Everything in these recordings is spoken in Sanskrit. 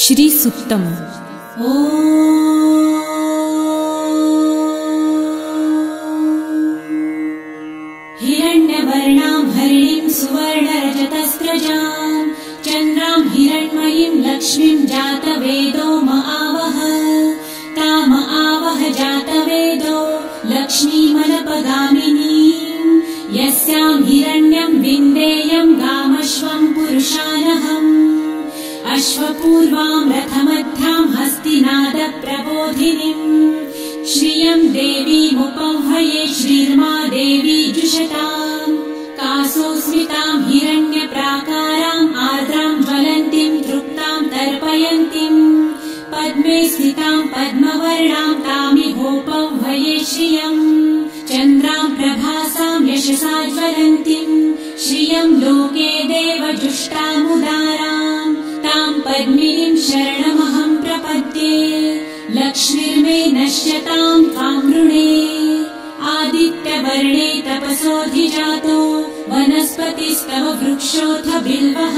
श्रीसूक्तम्। हिरण्यवर्णां हरिणीं सुवर्णरजतस्रजां चन्द्रां हिरण्मयीं लक्ष्मीं जातवेदो महावः ताम आवह जातवेदो लक्ष्मीमनपगामिनीं यस्यां हिरण्यं विन्देयं गामश्वं पुरुषानहम् अश्वपूर्वां रथमध्यां हस्तिनादप्रबोधिनीं श्रियं देवीमुपह्वये श्रीर्मा देवी जुषतां कासोस्मितां हिरण्यप्राकारां आर्द्रां ज्वलन्तीं तृप्तां तर्पयन्तीं पद्मे स्थितां पद्मवर्णां तामिहोपह्वये श्रियं चन्द्रां प्रभासां यशसा ज्वलन्तीं श्रियं लोके देवजुष्टामुदारां तां पद्मिनीं शरणमहं प्रपद्ये लक्ष्मीर्मे नश्यतां त्वां वृणे आदित्यवर्णे तपसोऽधिजातो वनस्पतिस्तव वृक्षोऽथ बिल्वः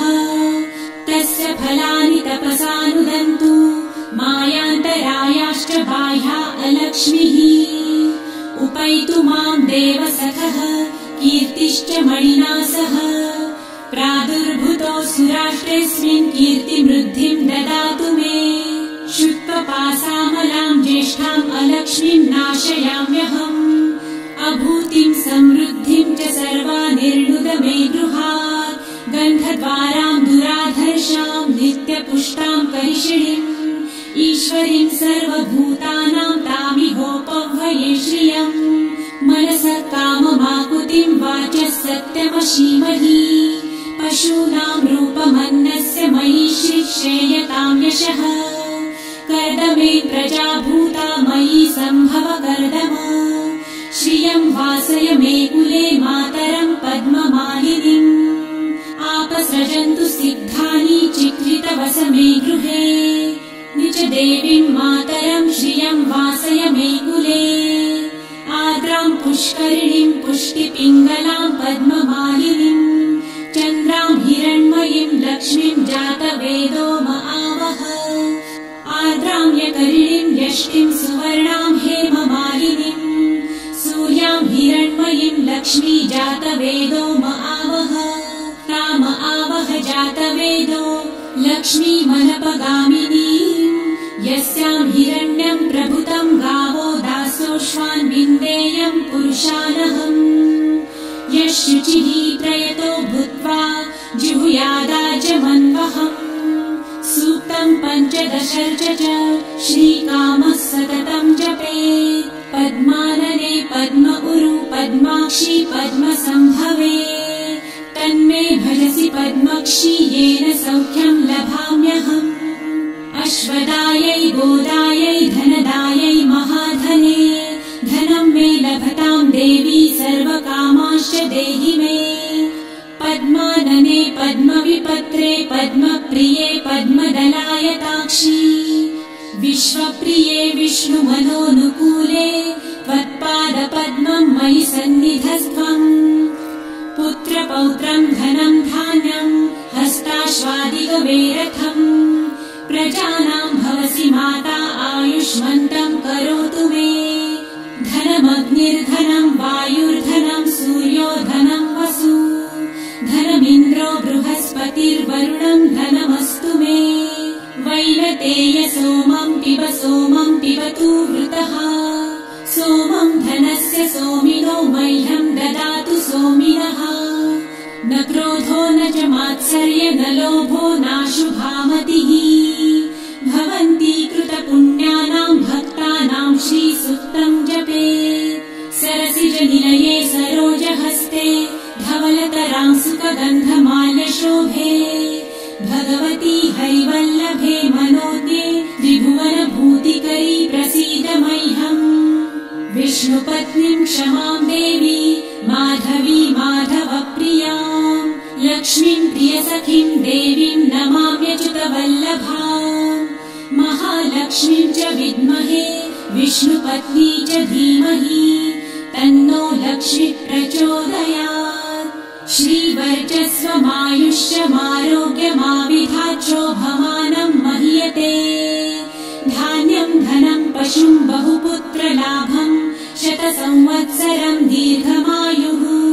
तस्य फलानि तपसानुदन्तु मायान्तरायाश्च बाह्या अलक्ष्मीः उपैतु मां देवसखः कीर्तिश्च मणिना सह प्रादुर्भूतो सुराष्ट्रेऽस्मिन् कीर्तिमृद्धिं ददातु मे शुत्वपासामलां ज्येष्ठाम् अलक्ष्मीं नाशयाम्यहम् अभूतिं समृद्धिं च सर्वानिर्णुद मे गृहात् गन्धद्वारां दुराधर्षां नित्यपुष्टां करिषिणीम् ईश्वरीं सर्वभूतानां तामिहोपह्वये श्रियम् मनसः काममाकुतिं वाचः सत्यमशीमहि पशूनां रूपमन्नस्य मयि श्रेयतां यशः कर्दमे प्रजाभूता मयि सम्भव कर्दम श्रियं वासय मे कुले मातरं पद्ममालिनीम् आपसृजन्तु सिद्धानि चिक्लितवस मे गृहे निज देवीं मातरं श्रियं वासय मे कुले आर्द्रां पुष्करिणीं पुष्टिपिङ्गलां पद्ममालिनीं चन्द्रां हिरण्मयीं लक्ष्मीं जातवेदो महावः आर्द्रां यकरिणीं यष्टिं सुवर्णां हेममालिनीं सूर्यां हिरण्मयीं लक्ष्मी जातवेदो महावः ताम आवह जातवेदो लक्ष्मीमनपगामिनीं यस्यां हिरण्यं प्रभुतं गावो दासोऽश्वान् विन्देयं पुरुषानहम् यशुचिः प्रयतो भूत्वा जिहुयादाजमन्वहम् सूक्तं पञ्चदशर्च च श्रीकामः सततं जपेत् पद्मानने पद्म उरु पद्माक्षी पद्मसम्भवे तन्मे भजसि पद्मक्षी येन सौख्यं लभाम्यहम् अश्वदायै गोदायै धनदायै महाधने धनं मे लभतां देवी सर्वकामांश्च देहि मे पद्मानने पद्मविपत्रे पद्मप्रिये पद्मदलायताक्षी विश्वप्रिये विष्णुमनोनुकूले त्वत्पादपद्मं मयि सन्निधस्त्वम् पुत्रपौत्रं धनं धान्यं हस्ताश्वादिगवेरथम् प्रजानां भवसि माता आयुष्मन्तं करोतु मे धनमग्निर्धनं वायुर्धनं सूर्यो धनं वसु धनमिन्द्रो बृहस्पतिर्वरुणं धनमस्तु मे वैनतेय सोमं पिबतु वृतः सोमं धनस्य सोमिनो मह्यं ददातु सोमिनः न क्रोधो न च मात्सर्य न लोभो नाशुभामतिः भवन्ति कृतपुण्यानां भक्तानां श्रीसूक्तं जपेत् सरसिजनिलये सरोजहस्ते धवलतरां सुखगन्धमाल्यशोभे भगवती हरिवल्लभे मनोज्ञे त्रिभुवनभूतिकरी प्रसीद मह्यम् विष्णुपत्नीं क्षमां देवी माधवी माधवप्रियां लक्ष्मीं प्रियसखीं देवीं नमाम्यच्युतवल्लभां महालक्ष्मीं च विद्महे विष्णुपत्नी च धीमहि तन्नो लक्ष्मी प्रचोदयात् श्रीवर्चस्वमायुष्यमारोग्यमाविधाचोभमानं महीयते। धनं पशुं बहुपुत्रलाभं शतसंवत्सरं दीर्घमायुः